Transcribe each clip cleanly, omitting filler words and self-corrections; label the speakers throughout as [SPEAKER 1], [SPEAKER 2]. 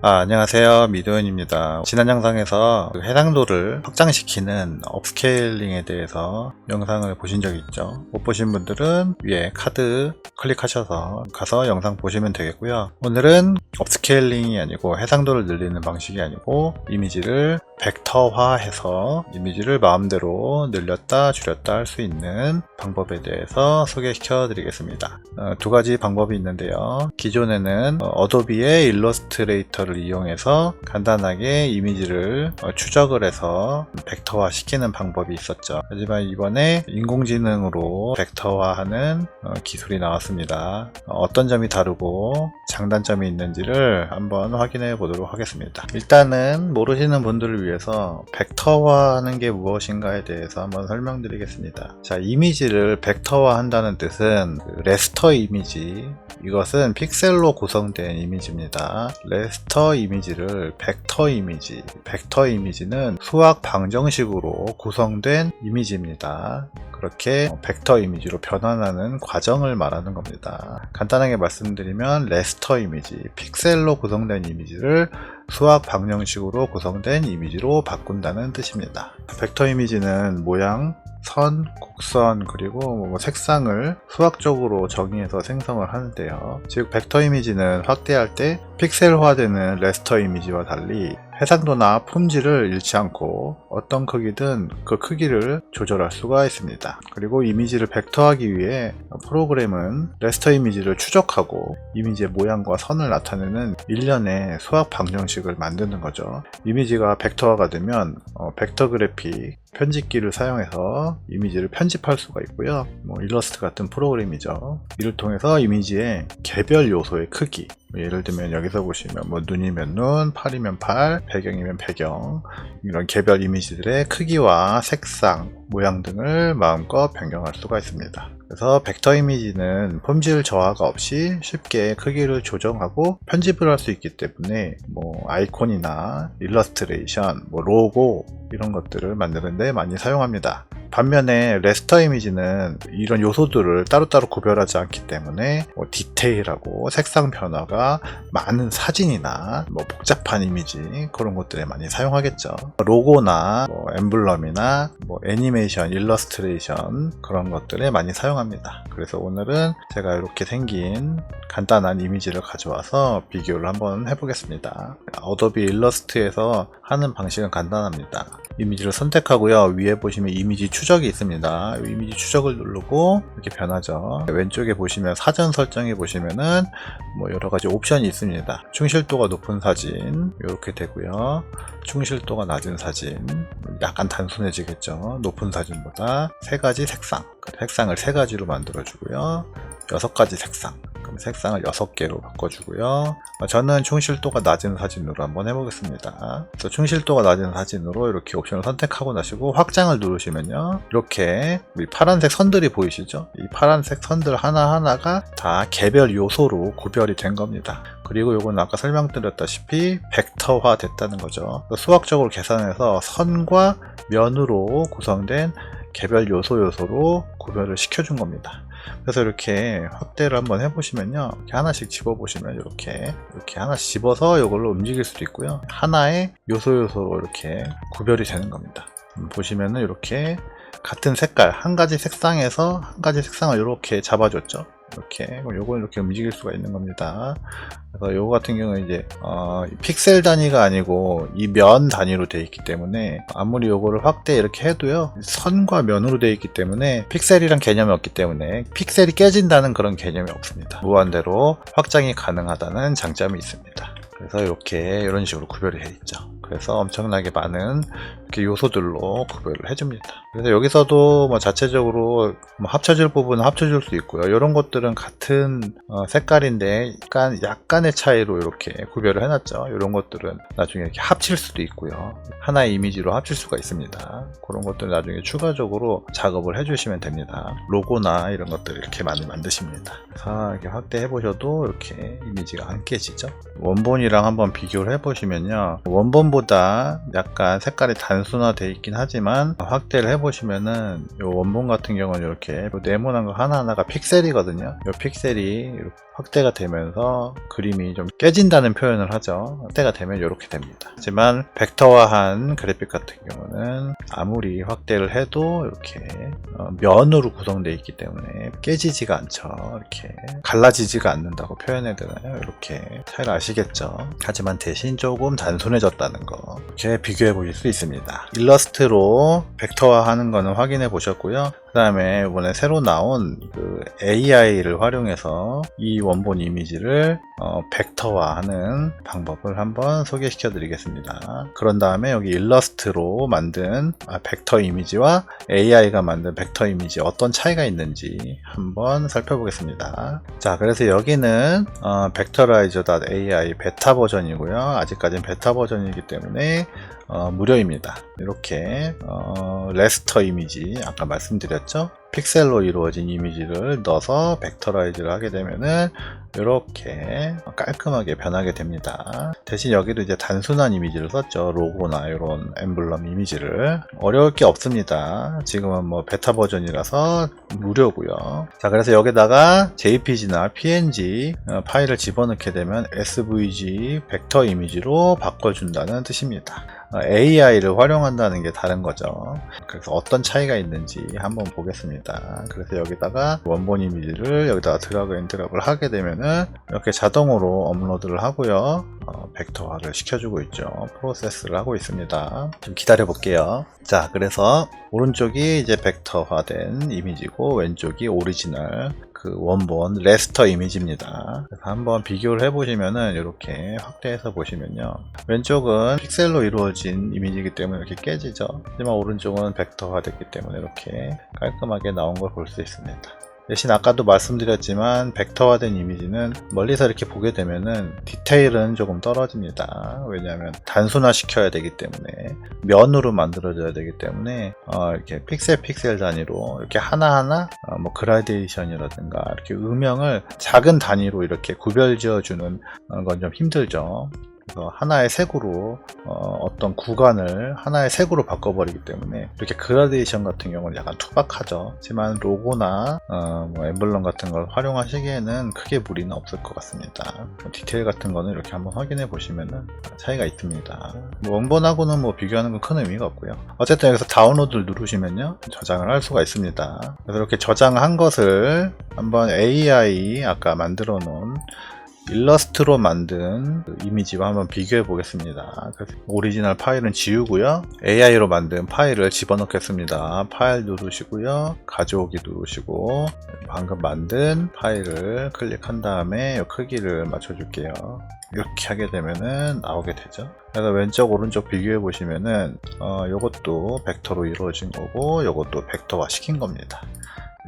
[SPEAKER 1] 안녕하세요, 미도현입니다. 지난 영상에서 해상도를 확장시키는 업스케일링에 대해서 영상을 보신 적이 있죠. 못 보신 분들은 위에 카드 클릭하셔서 가서 영상 보시면 되겠고요. 오늘은 업스케일링이 아니고 해상도를 늘리는 방식이 아니고 이미지를 벡터화해서 이미지를 마음대로 늘렸다 줄였다 할 수 있는 방법에 대해서 소개시켜 드리겠습니다. 두 가지 방법이 있는데요. 기존에는 어도비의 일러스트레이터를 이용해서 간단하게 이미지를 추적을 해서 벡터화 시키는 방법이 있었죠. 하지만 이번에 인공지능으로 벡터화하는 기술이 나왔습니다. 어떤 점이 다르고 장단점이 있는지를 한번 확인해 보도록 하겠습니다. 일단은 모르시는 분들을 위해서 벡터화하는 게 무엇인가에 대해서 한번 설명드리겠습니다. 자, 이미지를 벡터화 한다는 뜻은 레스터 이미지, 이것은 픽셀로 구성된 이미지입니다. 레스터 이미지를 벡터 이미지, 벡터 이미지는 수학 방정식으로 구성된 이미지입니다. 그렇게 벡터 이미지로 변환하는 과정을 말하는 겁니다. 간단하게 말씀드리면 레스터 이미지, 픽셀로 구성된 이미지를 수학 방정식으로 구성된 이미지로 바꾼다는 뜻입니다. 벡터 이미지는 모양, 선, 곡선, 그리고 색상을 수학적으로 정의해서 생성을 하는데요. 즉 벡터 이미지는 확대할 때 픽셀화되는 레스터 이미지와 달리 해상도나 품질을 잃지 않고 어떤 크기든 그 크기를 조절할 수가 있습니다. 그리고 이미지를 벡터하기 위해 프로그램은 레스터 이미지를 추적하고 이미지의 모양과 선을 나타내는 일련의 수학 방정식을 만드는 거죠. 이미지가 벡터화가 되면 벡터 그래픽 편집기를 사용해서 이미지를 편집할 수가 있고요. 일러스트 같은 프로그램이죠. 이를 통해서 이미지의 개별 요소의 크기, 예를 들면 여기서 보시면 눈이면 눈, 팔이면 팔, 배경이면 배경, 이런 개별 이미지들의 크기와 색상, 모양 등을 마음껏 변경할 수가 있습니다. 그래서 벡터 이미지는 품질 저하가 없이 쉽게 크기를 조정하고 편집을 할 수 있기 때문에 아이콘이나 일러스트레이션, 로고 이런 것들을 만드는데 많이 사용합니다. 반면에 레스터 이미지는 이런 요소들을 따로따로 구별하지 않기 때문에 디테일하고 색상 변화가 많은 사진이나 복잡한 이미지 그런 것들에 많이 사용하겠죠. 로고나 엠블럼이나 애니메이션, 일러스트레이션 그런 것들에 많이 사용합니다. 그래서 오늘은 제가 이렇게 생긴 간단한 이미지를 가져와서 비교를 한번 해보겠습니다. 어도비 일러스트에서 하는 방식은 간단합니다. 이미지를 선택하고요. 위에 보시면 이미지 추적이 있습니다. 이미지 추적을 누르고 이렇게 변하죠. 왼쪽에 보시면 사전 설정에 보시면은 여러가지 옵션이 있습니다. 충실도가 높은 사진 이렇게 되고요. 충실도가 낮은 사진 약간 단순해지겠죠. 높은 사진보다 세 가지 색상, 색상을 세 가지로 만들어 주고요. 6가지 색상, 그럼 색상을 6개로 바꿔주고요. 저는 충실도가 낮은 사진으로 한번 해보겠습니다. 그래서 충실도가 낮은 사진으로 이렇게 옵션을 선택하고 나시고 확장을 누르시면요, 이렇게 파란색 선들이 보이시죠? 이 파란색 선들 하나하나가 다 개별 요소로 구별이 된 겁니다. 그리고 이건 아까 설명드렸다시피 벡터화 됐다는 거죠. 수학적으로 계산해서 선과 면으로 구성된 개별 요소로 구별을 시켜준 겁니다. 그래서 이렇게 확대를 한번 해보시면요, 이렇게 하나씩 집어보시면 이렇게 하나씩 집어서 이걸로 움직일 수도 있고요. 하나의 요소로 이렇게 구별이 되는 겁니다. 보시면은 이렇게 같은 색깔 한 가지 색상에서 한 가지 색상을 이렇게 잡아줬죠. 이렇게 요걸 이렇게 움직일 수가 있는 겁니다. 그래서 요거 같은 경우는 이제 픽셀 단위가 아니고 이 면 단위로 되어 있기 때문에 아무리 요거를 확대 이렇게 해도요, 선과 면으로 되어 있기 때문에 픽셀이란 개념이 없기 때문에 픽셀이 깨진다는 그런 개념이 없습니다. 무한대로 확장이 가능하다는 장점이 있습니다. 그래서 이런 식으로 구별이 되어 있죠. 그래서 엄청나게 많은 이렇게 요소들로 구별을 해줍니다. 그래서 여기서도 뭐 자체적으로 뭐 합쳐질 부분은 합쳐줄 수 있고요. 이런 것들은 같은 색깔인데 약간의 차이로 이렇게 구별을 해놨죠. 이런 것들은 나중에 이렇게 합칠 수도 있고요. 하나의 이미지로 합칠 수가 있습니다. 그런 것들 나중에 추가적으로 작업을 해주시면 됩니다. 로고나 이런 것들 이렇게 많이 만드십니다. 자, 이렇게 확대해 보셔도 이렇게 이미지가 안 깨지죠. 원본이랑 한번 비교를 해보시면요, 원본보다 약간 색깔이 단순화되어 있긴 하지만 확대를 해보시면은 이 원본 같은 경우는 이렇게 네모난 거 하나하나가 픽셀이거든요. 이 픽셀이 이렇게 확대가 되면서 그림이 좀 깨진다는 표현을 하죠. 확대가 되면 이렇게 됩니다. 하지만 벡터화한 그래픽 같은 경우는 아무리 확대를 해도 이렇게 면으로 구성되어 있기 때문에 깨지지가 않죠. 이렇게 갈라지지가 않는다고 표현해야 되나요? 이렇게 잘 아시겠죠? 하지만 대신 조금 단순해졌다는 거, 이렇게 비교해 보실 수 있습니다. 일러스트로 벡터화하는 거는 확인해 보셨고요. 그 다음에 이번에 새로 나온 그 AI를 활용해서 이 원본 이미지를 벡터화하는 방법을 한번 소개시켜 드리겠습니다. 그런 다음에 여기 일러스트로 만든 벡터 이미지와 AI가 만든 벡터 이미지 어떤 차이가 있는지 한번 살펴보겠습니다. 자, 그래서 여기는 vectorizer.ai 베타 버전이고요. 아직까지는 베타 버전이기 때문에 무료입니다. 이렇게 레스터 이미지 아까 말씀드렸죠. 픽셀로 이루어진 이미지를 넣어서 벡터라이즈를 하게 되면은 이렇게 깔끔하게 변하게 됩니다. 대신 여기도 이제 단순한 이미지를 썼죠. 로고나 이런 엠블럼 이미지를. 어려울 게 없습니다. 지금은 뭐 베타 버전이라서 무료고요. 자, 그래서 여기다가 JPG나 PNG 파일을 집어넣게 되면 SVG 벡터 이미지로 바꿔준다는 뜻입니다. AI를 활용한다는 게 다른 거죠. 그래서 어떤 차이가 있는지 한번 보겠습니다. 그래서 여기다가 원본 이미지를 여기다가 드래그 앤 드랍을 하게 되면은 이렇게 자동으로 업로드를 하고요. 벡터화를 시켜주고 있죠. 프로세스를 하고 있습니다. 좀 기다려 볼게요. 자, 그래서 오른쪽이 이제 벡터화된 이미지고 왼쪽이 오리지널 그 원본 레스터 이미지입니다. 그래서 한번 비교를 해보시면은 이렇게 확대해서 보시면요, 왼쪽은 픽셀로 이루어진 이미지이기 때문에 이렇게 깨지죠. 하지만 오른쪽은 벡터화 됐기 때문에 이렇게 깔끔하게 나온 걸 볼 수 있습니다. 대신 아까도 말씀드렸지만 벡터화된 이미지는 멀리서 이렇게 보게 되면은 디테일은 조금 떨어집니다. 왜냐하면 단순화 시켜야 되기 때문에, 면으로 만들어져야 되기 때문에 이렇게 픽셀 단위로 이렇게 하나하나 뭐 그라데이션이라든가 이렇게 음영을 작은 단위로 이렇게 구별지어 주는 건 좀 힘들죠. 그래서 하나의 색으로 어떤 구간을 하나의 색으로 바꿔버리기 때문에 이렇게 그라데이션 같은 경우는 약간 투박하죠. 하지만 로고나 뭐 엠블럼 같은 걸 활용하시기에는 크게 무리는 없을 것 같습니다. 디테일 같은 거는 이렇게 한번 확인해 보시면은 차이가 있습니다. 뭐 원본하고는 뭐 비교하는 건 큰 의미가 없고요. 어쨌든 여기서 다운로드를 누르시면요, 저장을 할 수가 있습니다. 그래서 이렇게 저장한 것을 한번 AI 아까 만들어 놓은 일러스트로 만든 이미지와 한번 비교해 보겠습니다. 그래서 오리지널 파일은 지우고요, AI로 만든 파일을 집어넣겠습니다. 파일 누르시고요, 가져오기 누르시고 방금 만든 파일을 클릭한 다음에 이 크기를 맞춰줄게요. 이렇게 하게 되면은 나오게 되죠. 그래서 왼쪽 오른쪽 비교해 보시면은 요것도 벡터로 이루어진 거고 요것도 벡터화 시킨 겁니다.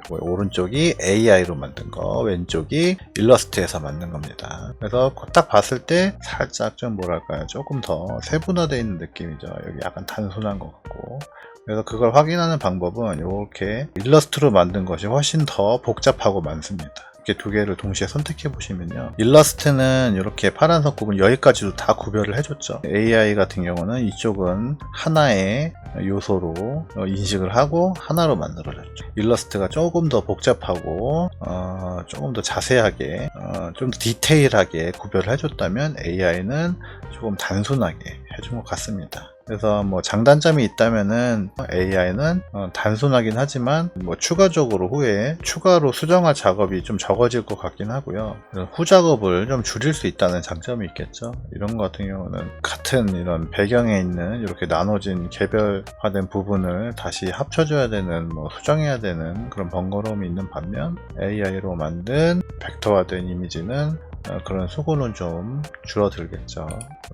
[SPEAKER 1] 오른쪽이 AI로 만든 거, 왼쪽이 일러스트에서 만든 겁니다. 그래서 딱 봤을 때 살짝 좀 뭐랄까요, 조금 더 세분화되어 있는 느낌이죠. 여기 약간 단순한 것 같고. 그래서 그걸 확인하는 방법은 이렇게 일러스트로 만든 것이 훨씬 더 복잡하고 많습니다. 이렇게 두 개를 동시에 선택해 보시면요, 일러스트는 이렇게 파란색 구분 여기까지도 다 구별을 해줬죠. AI 같은 경우는 이쪽은 하나의 요소로 인식을 하고 하나로 만들어졌죠. 일러스트가 조금 더 복잡하고 조금 더 자세하게 좀 더 디테일하게 구별을 해줬다면 AI는 조금 단순하게 해준 것 같습니다. 그래서 뭐 장단점이 있다면은 AI는 단순하긴 하지만 뭐 추가적으로 후에 추가로 수정할 작업이 좀 적어질 것 같긴 하고요. 후작업을 좀 줄일 수 있다는 장점이 있겠죠. 이런 것 같은 경우는 같은 이런 배경에 있는 이렇게 나눠진 개별화된 부분을 다시 합쳐줘야 되는, 뭐 수정해야 되는 그런 번거로움이 있는 반면 AI로 만든 벡터화된 이미지는 그런 수고는 좀 줄어들겠죠.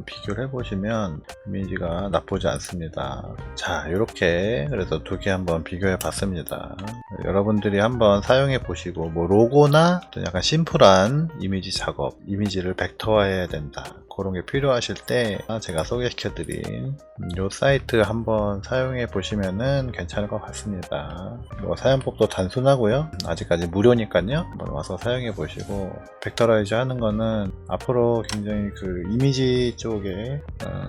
[SPEAKER 1] 비교를 해보시면 이미지가 나쁘지 않습니다. 자, 이렇게 그래서 두 개 한번 비교해 봤습니다. 여러분들이 한번 사용해 보시고 뭐 로고나 약간 심플한 이미지 작업, 이미지를 벡터화해야 된다, 그런 게 필요하실 때 제가 소개시켜 드린 이 사이트 한번 사용해 보시면은 괜찮을 것 같습니다. 사용법도 단순하고요, 아직까지 무료니까요, 한번 와서 사용해 보시고, 벡터라이즈 하는 거는 앞으로 굉장히 그 이미지 쪽에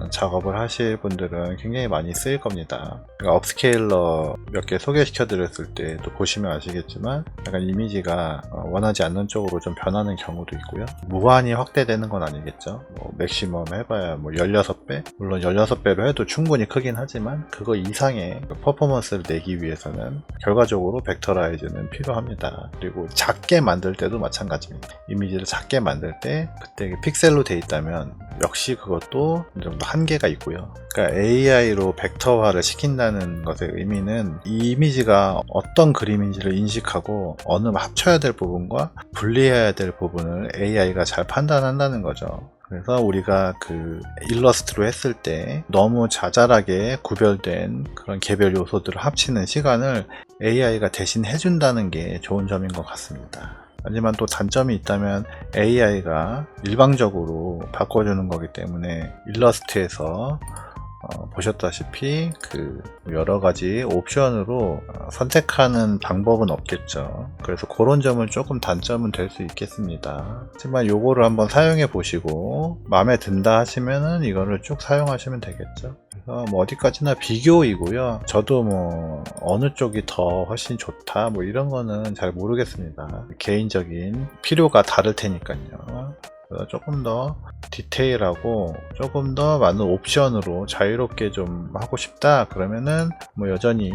[SPEAKER 1] 작업을 하실 분들은 굉장히 많이 쓰일 겁니다. 그러니까 업스케일러 몇 개 소개시켜 드렸을 때 또 보시면 아시겠지만 약간 이미지가 원하지 않는 쪽으로 좀 변하는 경우도 있고요, 무한히 확대되는 건 아니겠죠. 맥시멈 해봐야 뭐 16배? 물론 16배로 해도 충분히 크긴 하지만 그거 이상의 퍼포먼스를 내기 위해서는 결과적으로 벡터라이즈는 필요합니다. 그리고 작게 만들 때도 마찬가지입니다. 이미지를 작게 만들 때 그때 픽셀로 돼 있다면 역시 그것도 어느 정도 한계가 있고요. 그러니까 AI로 벡터화를 시킨다는 것의 의미는 이 이미지가 어떤 그림인지를 인식하고 어느 합쳐야 될 부분과 분리해야 될 부분을 AI가 잘 판단한다는 거죠. 그래서 우리가 그 일러스트로 했을 때 너무 자잘하게 구별된 그런 개별 요소들을 합치는 시간을 AI가 대신 해준다는 게 좋은 점인 것 같습니다. 하지만 또 단점이 있다면 AI가 일방적으로 바꿔주는 거기 때문에 일러스트에서 보셨다시피 그 여러가지 옵션으로 선택하는 방법은 없겠죠. 그래서 그런 점은 조금 단점은 될 수 있겠습니다. 하지만 요거를 한번 사용해 보시고 마음에 든다 하시면은 이거를 쭉 사용하시면 되겠죠. 그래서 뭐 어디까지나 비교이고요, 저도 뭐 어느 쪽이 더 훨씬 좋다 뭐 이런 거는 잘 모르겠습니다. 개인적인 필요가 다를 테니까요. 조금 더 디테일하고 조금 더 많은 옵션으로 자유롭게 좀 하고 싶다 그러면은 뭐 여전히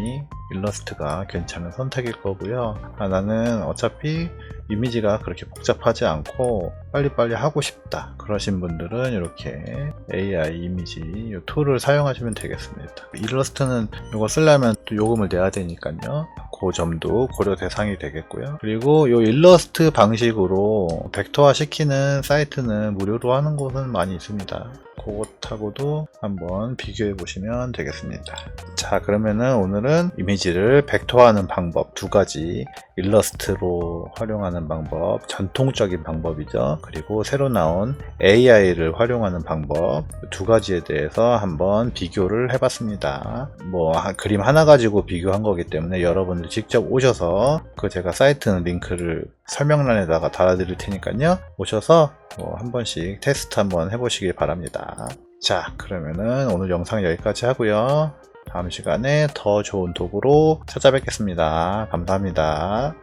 [SPEAKER 1] 일러스트가 괜찮은 선택일 거고요. 나는 어차피 이미지가 그렇게 복잡하지 않고 빨리빨리 하고 싶다 그러신 분들은 이렇게 AI 이미지 이 툴을 사용하시면 되겠습니다. 일러스트는 이거 쓰려면 또 요금을 내야 되니까요, 그 점도 고려 대상이 되겠고요. 그리고 이 일러스트 방식으로 벡터화 시키는 사이트는 무료로 하는 곳은 많이 있습니다. 그것하고도 한번 비교해 보시면 되겠습니다. 자, 그러면은 오늘은 이미지를 벡터화하는 방법 두 가지, 일러스트로 활용하는 방법, 전통적인 방법이죠. 그리고 새로 나온 AI를 활용하는 방법 두 가지에 대해서 한번 비교를 해봤습니다. 뭐 그림 하나 가지고 비교한 거기 때문에 여러분들 직접 오셔서 그 제가 사이트 링크를 설명란에다가 달아드릴 테니까요, 오셔서 한 번씩 테스트 한번 해보시길 바랍니다. 자, 그러면은 오늘 영상 여기까지 하고요, 다음 시간에 더 좋은 도구로 찾아뵙겠습니다. 감사합니다.